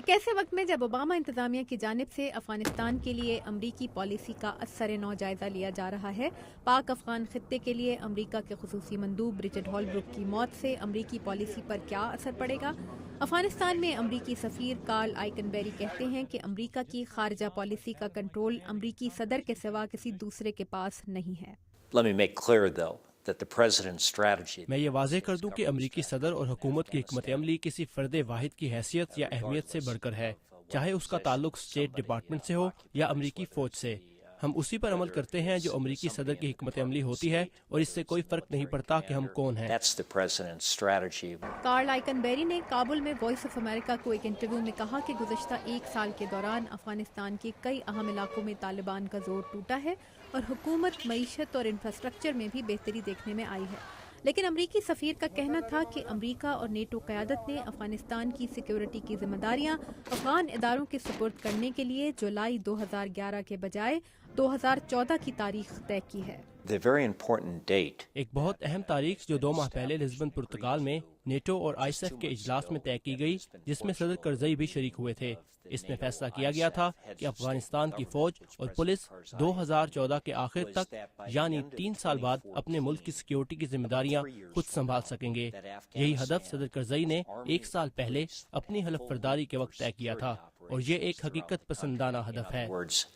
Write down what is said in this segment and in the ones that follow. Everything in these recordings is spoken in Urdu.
ایک ایسے وقت میں جب اوباما انتظامیہ کی جانب سے افغانستان کے لیے امریکی پالیسی کا اثر نو جائزہ لیا جا رہا ہے، پاک افغان خطے کے لیے امریکہ کے خصوصی مندوب رچرڈ ہولبروک کی موت سے امریکی پالیسی پر کیا اثر پڑے گا؟ افغانستان میں امریکی سفیر کارل آئکن بیری کہتے ہیں کہ امریکہ کی خارجہ پالیسی کا کنٹرول امریکی صدر کے سوا کسی دوسرے کے پاس نہیں ہے۔ Let me make clear, though, that the president's strategy. میں یہ واضح کر دوں کہ امریکی صدر اور حکومت کی حکمت عملی کسی فرد واحد کی حیثیت یا اہمیت سے بڑھ کر ہے، چاہے اس کا تعلق اسٹیٹ ڈپارٹمنٹ سے ہو یا امریکی فوج سے۔ ہم اسی پر عمل کرتے ہیں جو امریکی صدر کی حکمت عملی ہوتی ہے، اور اس سے کوئی فرق نہیں پڑتا کہ ہم کون ہیں۔ That's the president's strategy. Karl icon بیری نے کابل میں وائس آف امریکہ کو ایک انٹرویو میں کہا کہ گزشتہ ایک سال کے دوران افغانستان کے کئی اہم علاقوں میں طالبان کا زور ٹوٹا ہے اور حکومت، معیشت اور انفراسٹرکچر میں بھی بہتری دیکھنے میں آئی ہے۔ لیکن امریکی سفیر کا کہنا تھا کہ امریکہ اور نیٹو قیادت نے افغانستان کی سیکیورٹی کی ذمہ داریاں افغان اداروں کے سپرد کرنے کے لیے جولائی 2011 کے بجائے 2014 کی تاریخ طے کی ہے۔ The very important date. ایک بہت اہم تاریخ جو 2 ماہ پہلے لزبن پرتگال میں نیٹو اور آئی ایس ایف کے اجلاس میں طے کی گئی، جس میں صدر کرزئی بھی شریک ہوئے تھے۔ اس میں فیصلہ کیا گیا تھا کہ افغانستان کی فوج اور پولیس 2014 کے آخر تک، یعنی 3 سال بعد، اپنے ملک کی سیکیورٹی کی ذمہ داریاں خود سنبھال سکیں گے۔ یہی ہدف صدر کرزئی نے 1 سال پہلے اپنی حلف برداری کے وقت طے کیا تھا، اور یہ ایک حقیقت پسندانہ ہدف ہے۔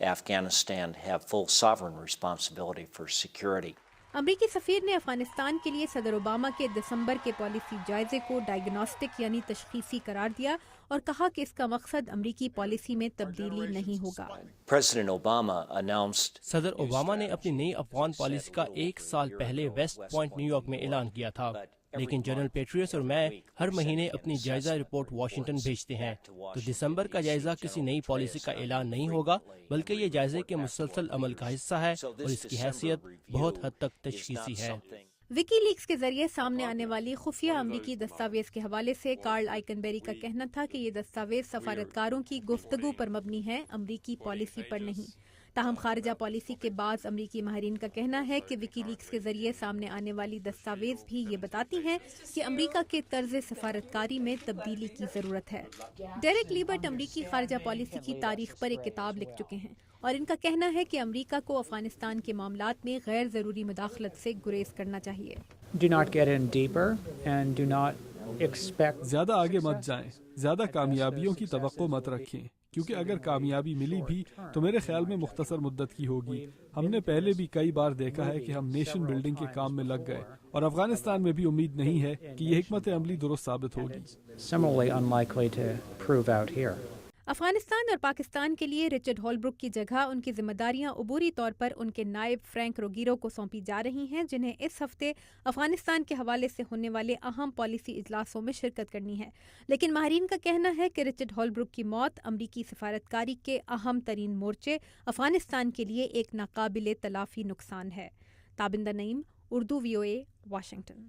Afghanistan have full sovereign responsibility for security. امریکی سفیر نے افغانستان کے لیے صدر اوباما کے دسمبر کے پالیسی جائزے کو ڈائگنوسٹک یعنی تشخیصی قرار دیا اور کہا کہ اس کا مقصد امریکی پالیسی میں تبدیلی نہیں ہوگا۔ President Obama announced. صدر اوباما نے اپنی نئی افغان پالیسی کا 1 سال پہلے ویسٹ پوائنٹ نیو یارک میں اعلان کیا تھا، لیکن جنرل پیٹریس اور میں ہر مہینے اپنی جائزہ رپورٹ واشنگٹن بھیجتے ہیں، تو دسمبر کا جائزہ کسی نئی پالیسی کا اعلان نہیں ہوگا، بلکہ یہ جائزے کے مسلسل عمل کا حصہ ہے، اور اس کی حیثیت بہت حد تک تشخیصی ہے۔ وکی لیکس کے ذریعے سامنے آنے والی خفیہ امریکی دستاویز کے حوالے سے کارل آئکن بیری کا کہنا تھا کہ یہ دستاویز سفارتکاروں کی گفتگو پر مبنی ہے، امریکی پالیسی پر نہیں۔ تاہم خارجہ پالیسی کے بعض امریکی ماہرین کا کہنا ہے کہ وکی لیکس کے ذریعے سامنے آنے والی دستاویز بھی یہ بتاتی ہیں کہ امریکہ کے طرز سفارتکاری میں تبدیلی کی ضرورت ہے۔ ڈیرک لیبرٹ امریکی خارجہ پالیسی کی تاریخ پر ایک کتاب لکھ چکے ہیں، اور ان کا کہنا ہے کہ امریکہ کو افغانستان کے معاملات میں غیر ضروری مداخلت سے گریز کرنا چاہیے۔ Do not get in deeper and do not expect. زیادہ آگے مت جائیں، زیادہ کامیابیوں کی توقع مت رکھیں، کیونکہ اگر کامیابی ملی بھی تو میرے خیال میں مختصر مدت کی ہوگی۔ ہم نے پہلے بھی کئی بار دیکھا ہے کہ ہم نیشن بلڈنگ کے کام میں لگ گئے، اور افغانستان میں بھی امید نہیں ہے کہ یہ حکمت عملی درست ثابت ہوگی۔ Similarly unlikely to prove out here. Afghanistan اور پاکستان کے لیے رچرڈ ہولبروک کی جگہ ان کی ذمہ داریاں عبوری طور پر ان کے نائب فرینک روگیرو کو سونپی جا رہی ہیں، جنہیں اس ہفتے افغانستان کے حوالے سے ہونے والے اہم پالیسی اجلاسوں میں شرکت کرنی ہے۔ لیکن ماہرین کا کہنا ہے کہ رچرڈ ہولبروک کی موت امریکی سفارتکاری کے اہم ترین مورچے افغانستان کے لیے ایک ناقابل تلافی نقصان ہے۔ تابندہ نعیم، اردو VOA، واشنگٹن۔